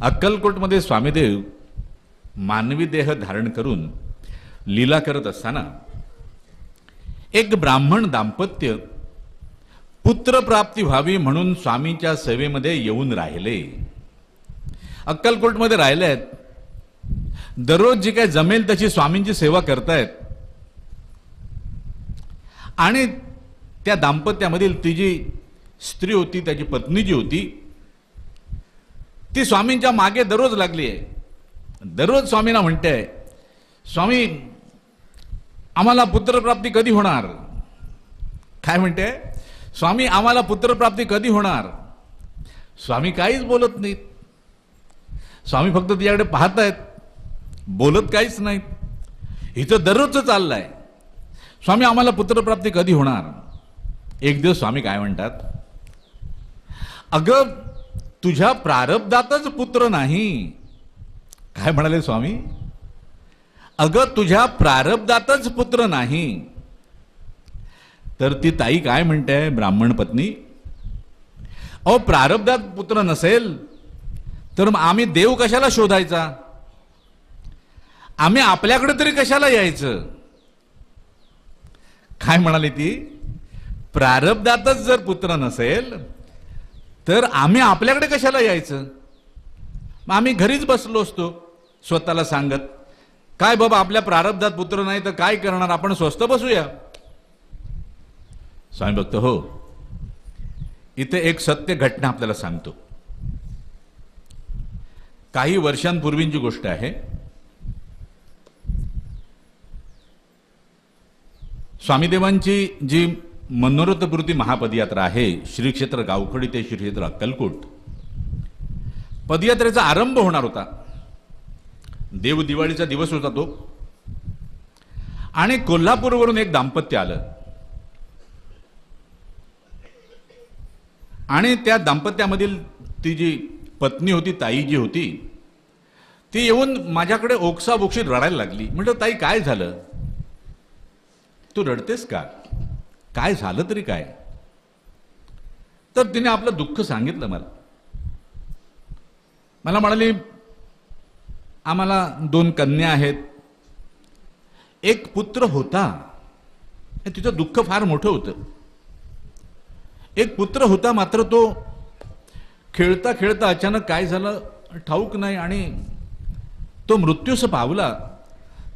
अक्कलकोटमध्ये स्वामीदेव मानवी देह धारण करून लीला करत असताना एक ब्राह्मण दाम्पत्य पुत्रप्राप्ती व्हावी म्हणून स्वामींच्या सेवेमध्ये येऊन राहिले. अक्कलकोटमध्ये राहिलेत. दररोज जी काय जमेल त्याची स्वामींची सेवा करतायत. आणि त्या दाम्पत्यामधील ती जी स्त्री होती, त्याची पत्नी जी होती, ती स्वामींच्या मागे दररोज लागली आहे. दररोज स्वामींना म्हणते, स्वामी आम्हाला पुत्रप्राप्ती कधी होणार? काय म्हणते? स्वामी आम्हाला पुत्रप्राप्ती कधी होणार? स्वामी काहीच बोलत नाहीत. स्वामी फक्त तिच्याकडे पाहत आहेत, बोलत काहीच नाहीत. हिचं दररोजचं चाललंय, स्वामी आम्हाला पुत्रप्राप्ती कधी होणार? एक दिवस स्वामी काय म्हणतात, अगं तुझ्या प्रारब्धातच पुत्र नाही. काय म्हणाले स्वामी? अगं तुझ्या प्रारब्धातच पुत्र नाही. तर ती ताई काय म्हणते, ब्राह्मण पत्नी, अहो प्रारब्धात पुत्र नसेल तर मग आम्ही देव कशाला शोधायचा? आम्ही आपल्याकडे तरी कशाला यायचं? काय म्हणाली ती? प्रारब्धातच जर पुत्र नसेल तर आम्ही आपल्याकडे कशाला यायचं? मग आम्ही घरीच बसलो असतो स्वतःला सांगत, काय बाबा आपल्या प्रारब्धात पुत्र नाही तर काय करणार, आपण स्वस्त बसूया. स्वामी भक्त हो, इथे एक सत्य घटना आपल्याला सांगतो. काही वर्षांपूर्वीची गोष्ट आहे. स्वामीदेवांची जी मनोरथपूर्ती महापदयात्रा आहे, श्री क्षेत्र गावखडी ते श्री क्षेत्र अक्कलकोट, पदयात्रेचा आरंभ होणार होता. देव दिवाळीचा दिवस होता तो. आणि कोल्हापूरवरून एक दाम्पत्य आलं. आणि त्या दाम्पत्यामधील ती जी पत्नी होती, ताई जी होती, ती येऊन माझ्याकडे ओक्साबोक्षीत रडायला लागली. म्हटलं ताई काय झालं? तू रडतेस का? काय झालं तरी काय? तर तिने आपलं दुःख सांगितलं मला. मला म्हणाली, आम्हाला 2 कन्या आहेत, एक पुत्र होता. तिचं दुःख फार मोठं होतं. एक पुत्र होता, मात्र तो खेळता खेळता अचानक काय झालं ठाऊक नाही आणि तो मृत्यूस पावला.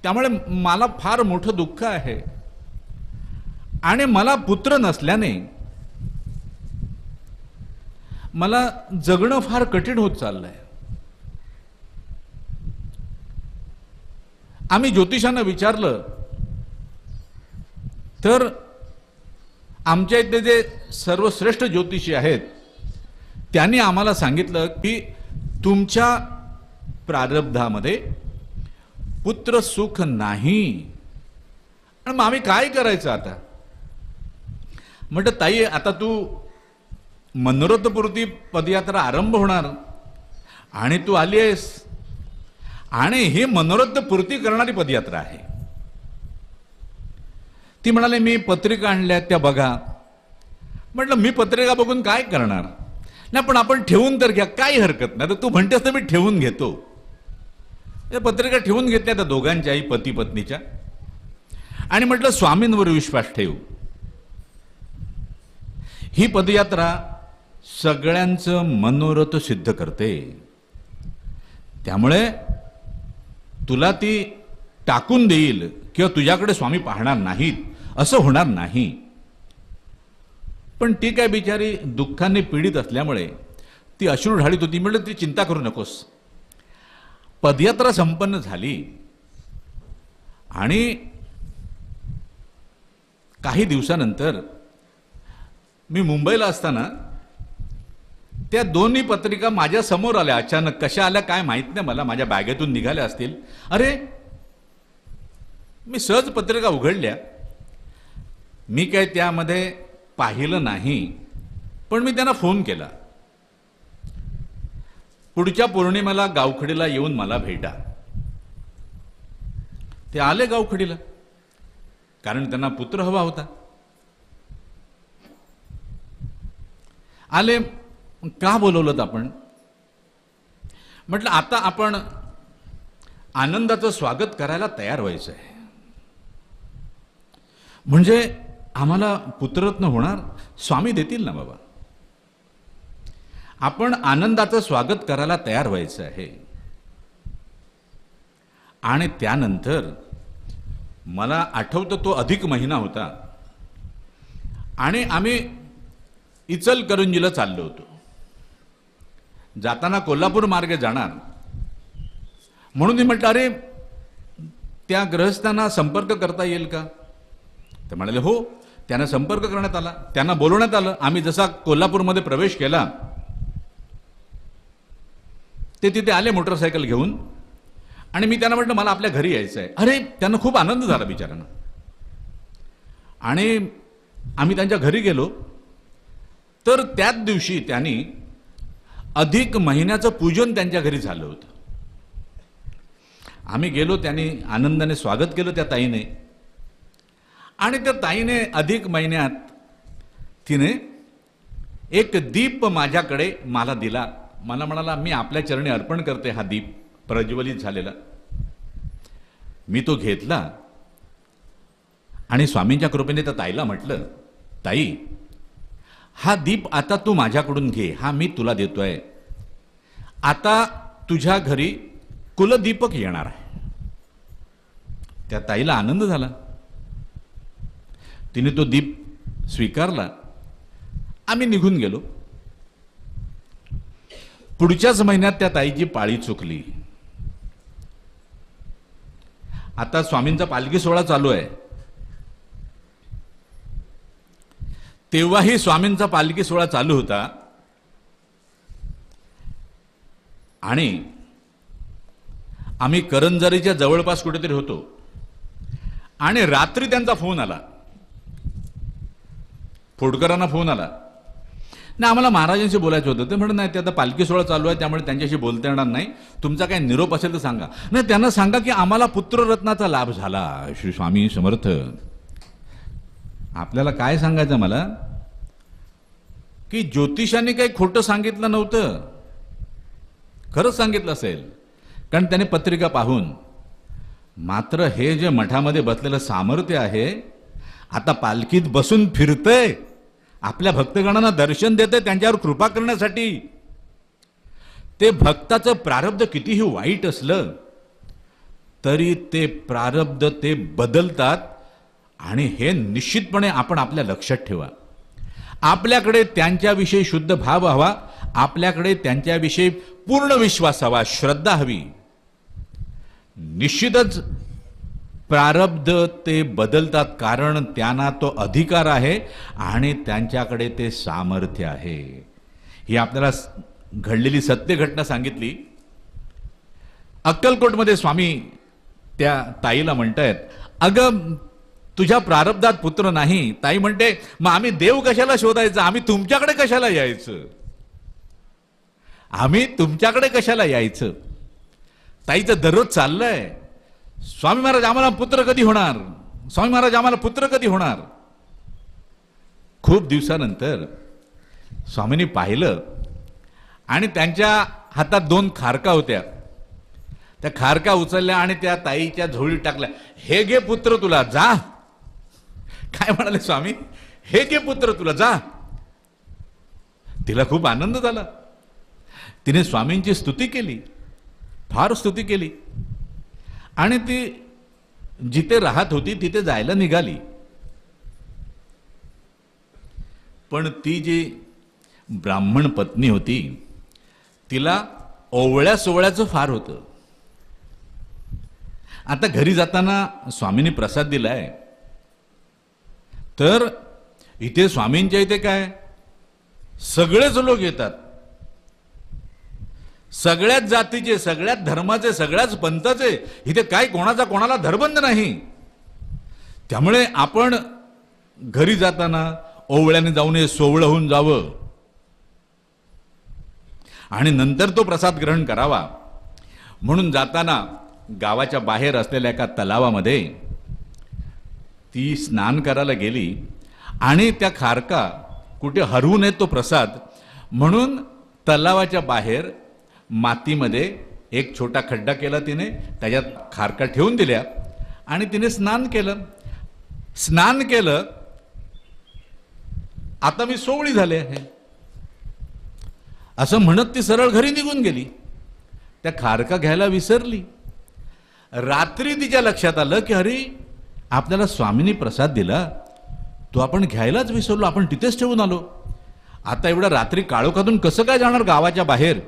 त्यामुळे मला फार मोठं दुःख आहे. आणि मला पुत्र नसल्याने मला जगणं फार कठीण होत चाललंय. आम्ही ज्योतिषांना विचारलं तर आमच्या इथले जे सर्वश्रेष्ठ ज्योतिषी आहेत त्यांनी आम्हाला सांगितलं की तुमच्या प्रारब्धामध्ये पुत्र सुख नाही. आणि मग आम्ही काय करायचं आता? म्हटलं ताई आता तू मनोरथपूर्ती पदयात्रा आरंभ होणार आणि तू आली आहेस आणि ही मनोरथपूर्ती करणारी पदयात्रा आहे. ती म्हणाले मी पत्रिका आणल्या त्या बघा. म्हटलं मी पत्रिका बघून काय करणार? नाही पण आपण ठेवून तर घ्या, काही हरकत नाही. तर तू म्हणतेस तर मी ठेवून घेतो. त्या पत्रिका ठेवून घेतल्या त्या दोघांच्याही, पती पत्नीच्या. आणि म्हटलं स्वामींवर विश्वास ठेव. ही पदयात्रा सगळ्यांचं मनोरथ सिद्ध करते. त्यामुळे तुला ती टाकून देईल किंवा तुझ्याकडे स्वामी पाहणार नाहीत असं होणार नाही. पण ती काय बिचारी दुःखाने पीडित असल्यामुळे ती अश्रू ढाळीत होती. म्हटलं ती चिंता करू नकोस. पदयात्रा संपन्न झाली आणि काही दिवसानंतर मी मुंबईला असताना त्या दोन्ही पत्रिका माझ्या समोर आल्या. अचानक कशा आल्या काय माहित नाही मला, माझ्या बॅगेतून निघाल्या असतील. अरे मी सहज पत्रिका उघडल्या. मी काय त्यामध्ये पाहिलं नाही, पण मी त्यांना फोन केला, पुढच्या पौर्णिमेला गावखडीला येऊन मला भेटा. ते आले गावखडीला, कारण त्यांना पुत्र हवा होता. आले. का बोलवलं आपण? म्हटलं आता आपण आनंदाचं स्वागत करायला तयार व्हायचं आहे. म्हणजे आम्हाला पुत्ररत्न होणार, स्वामी देतील ना बाबा. आपण आनंदाचं स्वागत करायला तयार व्हायचं आहे. आणि त्यानंतर मला आठवतं तो अधिक महिना होता आणि आम्ही इचलकरंजीला चाललो होतो. जाताना कोल्हापूर मार्गे जाणार म्हणून मी म्हटलं, अरे त्या गृहस्थांना संपर्क करता येईल का? ते म्हणाले हो. त्यांना संपर्क करण्यात आला, त्यांना बोलवण्यात आलं. आम्ही जसा कोल्हापूरमध्ये प्रवेश केला ते तिथे आले मोटरसायकल घेऊन आणि मी त्यांना म्हटलं मला आपल्या घरी यायचं आहे. अरे त्यांना खूप आनंद झाला बिचारांना. आणि आम्ही त्यांच्या घरी गेलो तर त्याच दिवशी त्यांनी अधिक महिन्याचं पूजन त्यांच्या घरी झालं होतं. आम्ही गेलो, त्यांनी आनंदाने स्वागत केलं त्या ताईने. आणि त्या ताईने अधिक महिन्यात तिने एक दीप माझ्याकडे मला दिला. मला म्हणाला मी आपल्या चरणी अर्पण करते हा दीप प्रज्वलित झालेला. मी तो घेतला आणि स्वामींच्या कृपेने त्या ताईला म्हटलं, ताई हा दीप आता तू माझ्याकडून घे, हा मी तुला देतोय. आता तुझ्या घरी कुलदीपक येणार आहे. त्या ताईला आनंद झाला. तिने तो दीप स्वीकारला. आम्ही निघून गेलो. पुढच्याच महिन्यात त्या ताईची पाळी चुकली. आता स्वामींचा पालखी सोहळा चालू आहे. तेव्हाही स्वामींचा पालखी सोहळा चालू होता आणि आम्ही करंजरीच्या जवळपास कुठेतरी होतो आणि रात्री त्यांचा फोन आला. फोडकरांना फोन आला. नाही आम्हाला महाराजांशी बोलायचं होतं. ते म्हणत नाही ते आता पालखी सोहळा चालू आहे त्यामुळे त्यांच्याशी बोलता येणार नाही, तुमचा काही निरोप असेल तर सांगा. नाही त्यांना सांगा की आम्हाला पुत्ररत्नाचा लाभ झाला. श्री स्वामी समर्थ. आपल्याला काय सांगायचं मला की ज्योतिषाने काही खोटं सांगितलं नव्हतं, खरंच सांगितलं असेल कारण त्याने पत्रिका पाहून. मात्र हे जे मठामध्ये बसलेलं सामर्थ्य आहे आता पालखीत बसून फिरतंय, आपल्या भक्तगणांना दर्शन देते त्यांच्यावर कृपा करण्यासाठी. ते भक्ताचं प्रारब्ध कितीही वाईट असलं तरी ते प्रारब्ध ते बदलतात. आणि हे निश्चितपणे आपण आपल्या लक्षात ठेवा. आपल्याकडे त्यांच्याविषयी शुद्ध भाव हवा, आपल्याकडे त्यांच्याविषयी पूर्ण विश्वास हवा, श्रद्धा हवी. निश्चितच प्रारब्ध ते बदलतात कारण त्यांना तो अधिकार आहे आणि त्यांच्याकडे ते सामर्थ्य आहे. ही आपल्याला घडलेली सत्य घटना सांगितली. अक्कलकोटमध्ये स्वामी त्या ताईला म्हणतायत, अगं तुझ्या प्रारब्धात पुत्र नाही. ताई म्हणते मग आम्ही देव कशाला शोधायचं, आम्ही तुमच्याकडे कशाला यायचं, आम्ही तुमच्याकडे कशाला यायचं. ताईचं दररोज चाललंय, स्वामी महाराज आम्हाला पुत्र कधी होणार, स्वामी महाराज आम्हाला पुत्र कधी होणार. खूप दिवसानंतर स्वामींनी पाहिलं आणि त्यांच्या हातात 2 खारका होत्या. त्या खारका उचलल्या आणि त्या ताईच्या झोळीत टाकल्या. हे घे पुत्र तुला, जा. काय म्हणाले स्वामी, हे घे पुत्र तुला, जा. तिला खूप आनंद झाला. तिने स्वामींची स्तुती केली, फार स्तुती केली आणि ती जिथे राहत होती तिथे जायला निघाली. पण ती जी ब्राह्मण पत्नी होती तिला ओवळ्या सोवळ्याचं फार होतं. आता घरी जाताना स्वामींनी प्रसाद दिलाय तर इथे स्वामींच्या इथे काय सगळेच लोक येतात, सगळ्याच जातीचे, सगळ्याच धर्माचे, सगळ्याच पंथाचे. इथे काय कोणाचा कोणाला धरबंध नाही. त्यामुळे आपण घरी जाताना ओवळ्याने जाऊ नये, सोवळं होऊन जावं आणि नंतर तो प्रसाद ग्रहण करावा. म्हणून जाताना गावाच्या बाहेर असलेल्या एका तलावामध्ये ती स्नान करायला गेली आणि त्या खारका कुठे हरवू नये तो प्रसाद म्हणून तलावाच्या बाहेर मातीमध्ये एक छोटा खड्डा केला तिने, त्याच्यात खारका ठेवून दिल्या आणि तिने स्नान केलं. स्नान केलं, आता मी सोवळी झाले आहे असं म्हणत ती सरळ घरी निघून गेली. त्या खारका घ्यायला विसरली. रात्री तिच्या लक्षात आलं की अरे, आपल्याला स्वामींनी प्रसाद दिला, तो आपण घ्यायलाच विसरलो, आपण तिथेच ठेवून आलो. आता एवढ्या रात्री काळोखातून कसं काय जाणार गावाच्या बाहेर?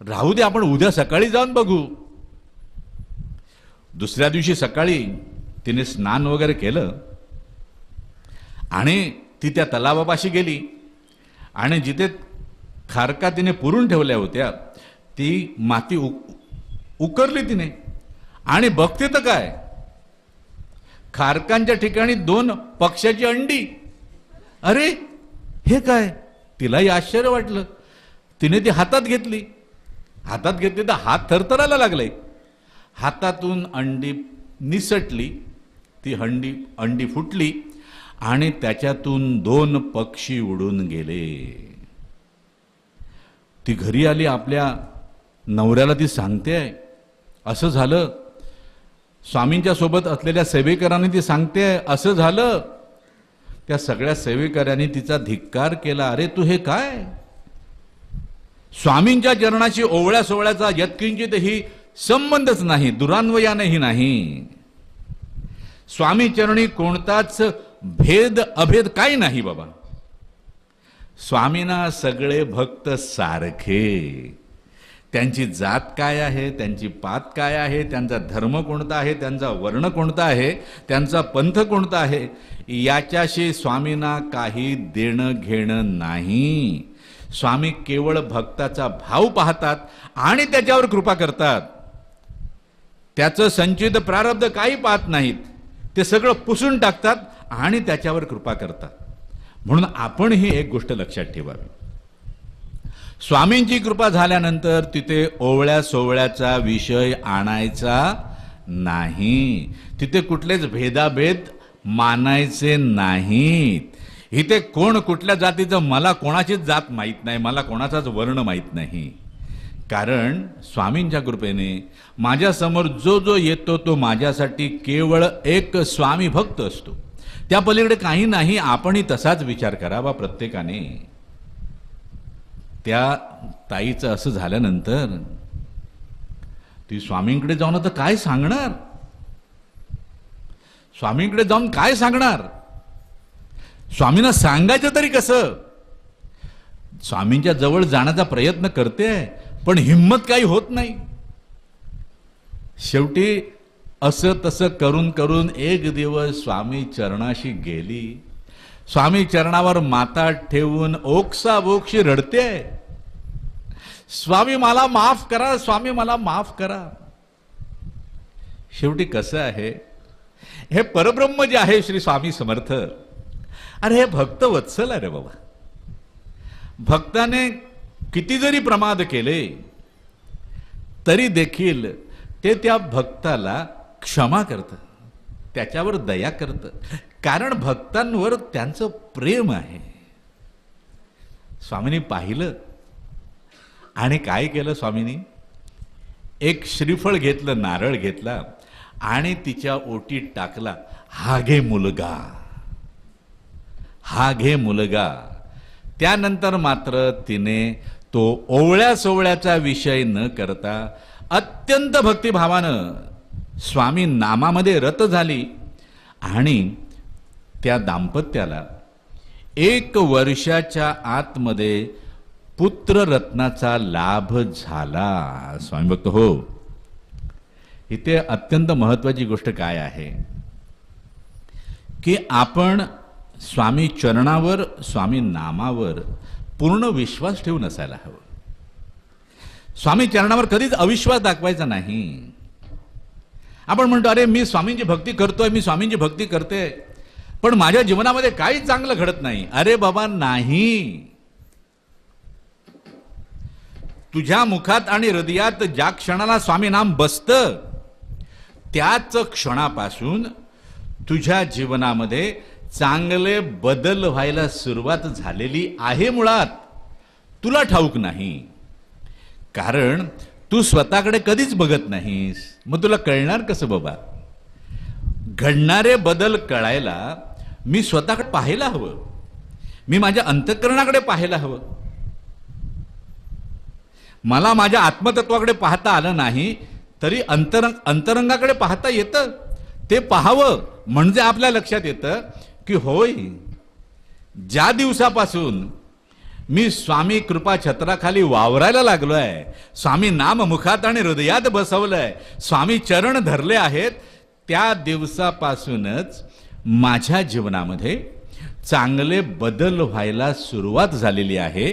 राहू दे, आपण उद्या सकाळी जाऊन बघू. दुसऱ्या दिवशी सकाळी तिने स्नान वगैरे केलं आणि ती त्या तलावापाशी गेली आणि जिथे खारका तिने पुरून ठेवल्या होत्या ती माती उकरली तिने आणि बघते तर काय, खारकांच्या ठिकाणी 2 पक्ष्याची अंडी. अरे हे काय? तिलाही आश्चर्य वाटलं. तिने ती हातात घेतली. हातात घेतली तर हात थरथरायला लागले. हातातून अंडी निसटली. ती अंडी फुटली आणि त्याच्यातून 2 पक्षी उडून गेले. ती घरी आली, आपल्या नवऱ्याला ती सांगते असं झालं. स्वामींच्या सोबत असलेल्या सेवेकरांनी ती सांगते असं झालं. त्या सगळ्या सेवेकऱ्यांनी तिचा धिक्कार केला. अरे तू हे काय? स्वामींच्या चरणाशी ओवळ्या सोवळ्याचा यत्किंचितही संबंधच नाही, दुरान्वयानेही नाही. स्वामी चरणी कोणताच भेद अभेद काही नाही बाबा. स्वामींना सगळे भक्त सारखे. त्यांची जात काय आहे, त्यांची पात काय आहे, त्यांचा धर्म कोणता आहे, त्यांचा वर्ण कोणता आहे, त्यांचा पंथ कोणता आहे, याच्याशी स्वामींना काही देणं घेणं नाही. स्वामी केवळ भक्ताचा भाव पाहतात आणि त्याच्यावर कृपा करतात. त्याचं संचित प्रारब्ध काही पाहत नाहीत, ते सगळं पुसून टाकतात आणि त्याच्यावर कृपा करतात. म्हणून आपण ही एक गोष्ट लक्षात ठेवावी. स्वामींची कृपा झाल्यानंतर तिथे ओवळ्या सोवळ्याचा विषय आणायचा नाही. तिथे कुठलेच भेदाभेद मानायचे नाहीत. इथे कोण कुठल्या जातीचं, मला कोणाचीच जात माहीत नाही, मला कोणाचाच वर्ण माहीत नाही. कारण स्वामींच्या कृपेने माझ्यासमोर जो जो येतो तो माझ्यासाठी केवळ एक स्वामी भक्त असतो. त्या पलीकडे काही नाही. आपणही तसाच विचार करावा प्रत्येकाने. त्या ताईचं असं झाल्यानंतर ती स्वामींकडे जाऊन आता काय सांगणार? स्वामींकडे जाऊन काय सांगणार? स्वामींना सांगायचं तरी कसं? स्वामींच्या जवळ जाण्याचा प्रयत्न करते पण हिम्मत काही होत नाही. शेवटी असं तसं करून करून एक दिवस स्वामी चरणाशी गेली. स्वामी चरणावर माथा ठेवून ओक्साबोक्षी रडते, स्वामी मला माफ करा, स्वामी मला माफ करा. शेवटी कसं आहे, हे परब्रह्म जे आहे श्री स्वामी समर्थ, अरे हे भक्त वत्सल आहे रे बाबा. भक्ताने किती जरी प्रमाद केले तरी देखील ते त्या भक्ताला क्षमा करतं, त्याच्यावर दया करतं. कारण भक्तांवर त्यांचं प्रेम आहे. स्वामींनी पाहिलं आणि काय केलं? स्वामींनी एक श्रीफळ घेतलं, नारळ घेतला आणि तिच्या ओटीत टाकला. हा घे मुलगा, हा घे मुलगा. त्यानंतर मात्र तिने तो ओवळ्या सोवळ्याचा विषय न करता अत्यंत भक्तिभावानं स्वामी नामामध्ये रत झाली आणि त्या दाम्पत्याला 1 वर्षाच्या आतमध्ये पुत्ररत्नाचा लाभ झाला. स्वामी भक्त हो, इथे अत्यंत महत्वाची गोष्ट काय आहे की आपण स्वामी चरणावर, स्वामी नामावर पूर्ण विश्वास ठेवून असायला हवं. स्वामी चरणावर कधीच अविश्वास दाखवायचा नाही. आपण म्हणतो अरे मी स्वामींची भक्ती करतोय, मी स्वामींची भक्ती करते, पण माझ्या जीवनामध्ये काही चांगलं घडत नाही. अरे बाबा नाही. तुझ्या मुखात आणि हृदयात ज्या क्षणाला स्वामी नाम बसतं त्याच क्षणापासून तुझ्या जीवनामध्ये चांगले बदल व्हायला सुरुवात झालेली आहे. मुळात तुला ठाऊक नाही. कारण तू स्वतःकडे कधीच बघत नाहीस, मग तुला कळणार कसं बाबा? घडणारे बदल कळायला मी स्वतःकडे पाहायला हवं, मी माझ्या अंतःकरणाकडे पाहायला हवं. मला माझ्या आत्मतत्वाकडे पाहता आलं नाही तरी अंतरंगाकडे पाहता येतं. ते पाहावं म्हणजे आपल्या लक्षात येतं की होय, ज्या दिवसापासून मी स्वामी कृपा छत्राखाली वावरायला लागलोय, स्वामी नाम मुखात आणि हृदयात बसवलंय, स्वामी चरण धरले आहेत, त्या दिवसापासूनच माझ्या जीवनामध्ये चांगले बदल व्हायला सुरुवात झालेली आहे.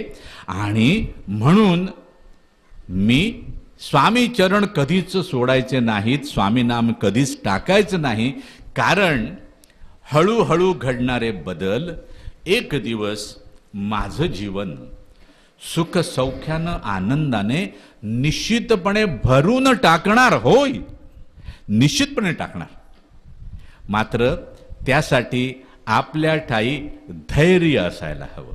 आणि म्हणून मी स्वामी चरण कधीच सोडायचे नाहीत, स्वामी नाम कधीच टाकायचं नाही. कारण हळूहळू घडणारे बदल एक दिवस माझं जीवन सुख सौख्यानं आनंदाने निश्चितपणे भरून टाकणार. होय, निश्चितपणे टाकणार. मात्र त्यासाठी आपल्या ठायी धैर्य असायला हवं.